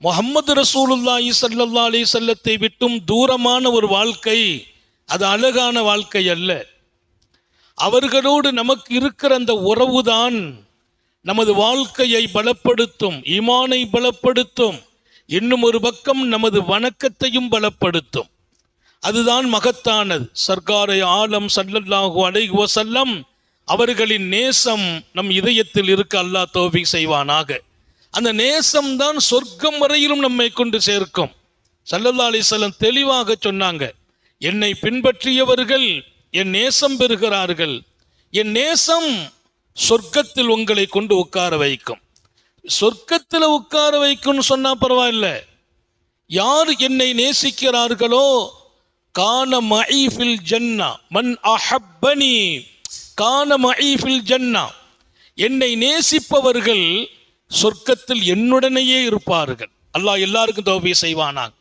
முஹம்மது ரசூலுல்லாஹி ஸல்லல்லாஹு அலைஹி வஸல்லத்தை விட்டும் தூரமான ஒரு வாழ்க்கை அது அழகான வாழ்க்கை அல்ல. அவர்களோடு நமக்கு இருக்கிற அந்த உறவுதான் நமது வாழ்க்கையை பலப்படுத்தும், ஈமானை பலப்படுத்தும், இன்னும் ஒரு பக்கம் நமது வணக்கத்தையும் பலப்படுத்தும். அதுதான் மகத்தானது. சர்க்காரை ஆலம் ஸல்லல்லாஹு அலைஹி வஸல்லம் அவர்களின் நேசம் நம் இதயத்தில் இருக்க அல்லாஹ் தௌஃபீக் செய்வானாக. அந்த நேசம்தான் சொர்க்கம் வரையிலும் நம்மை கொண்டு சேர்க்கும். ஸல்லல்லாஹு அலைஹி வஸல்லம் தெளிவாக சொன்னாங்க, என்னை பின்பற்றியவர்கள் என் நேசம் பெறுகிறார்கள், என் நேசம் சொர்க்கத்தில் உங்களை கொண்டு உட்கார வைக்கும். சொர்க்கத்தில் உட்கார வைக்கும்னு சொன்னா பரவாயில்ல, யார் என்னை நேசிக்கிறார்களோ கான மஇ ஃபில் ஜன்னா மன் அஹப்பனி கான மஇ ஃபில் ஜன்னா, என்னை நேசிப்பவர்கள் சொர்க்கத்தில் என்னுடனேயே இருப்பார்கள். அல்லாஹ் எல்லாருக்கும் தௌஃபீக் செய்வானாக.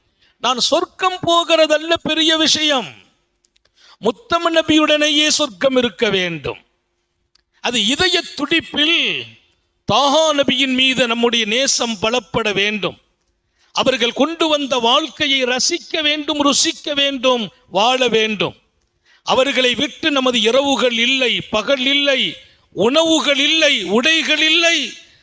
நான் சொர்க்கம் போகிறதல்ல பெரிய விஷயம், முத்தம நபியுடனேயே சொர்க்கம் இருக்க வேண்டும். அது இதய துடிப்பில் தாஹா நபியின் மீது நம்முடைய நேசம் பலப்பட வேண்டும். அவர்கள் கொண்டு வந்த வாழ்க்கையை ரசிக்க வேண்டும், ருசிக்க வேண்டும், வாழ வேண்டும். அவர்களை விட்டு நமது இரவுகள் இல்லை, பகல் இல்லை, உணவுகள் இல்லை, உடைகள் இல்லை.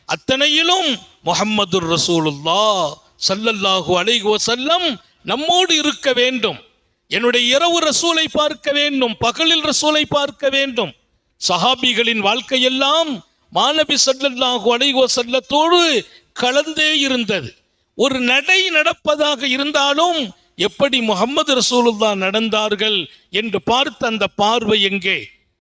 அத்தனையிலும் முஹம்மதுர் ரசூலுல்லாஹ் ஸல்லல்லாஹு அலைஹி வஸல்லம் நம்மோடு இருக்க வேண்டும். என்னுடைய இரவு ரசூலை பார்க்க வேண்டும், பகலில் ரசூலை பார்க்க வேண்டும். சஹாபிகளின் வாழ்க்கையெல்லாம் மாநபி ஸல்லல்லாஹு அலைஹி வஸல்லத்தோடு கலந்தே இருந்தது. ஒரு நடை நடப்பதாக இருந்தாலும் எப்படி முஹம்மது ரசூலுல்லாஹ் நடந்தார்கள் என்று பார்த்த அந்த பார்வை எங்கே?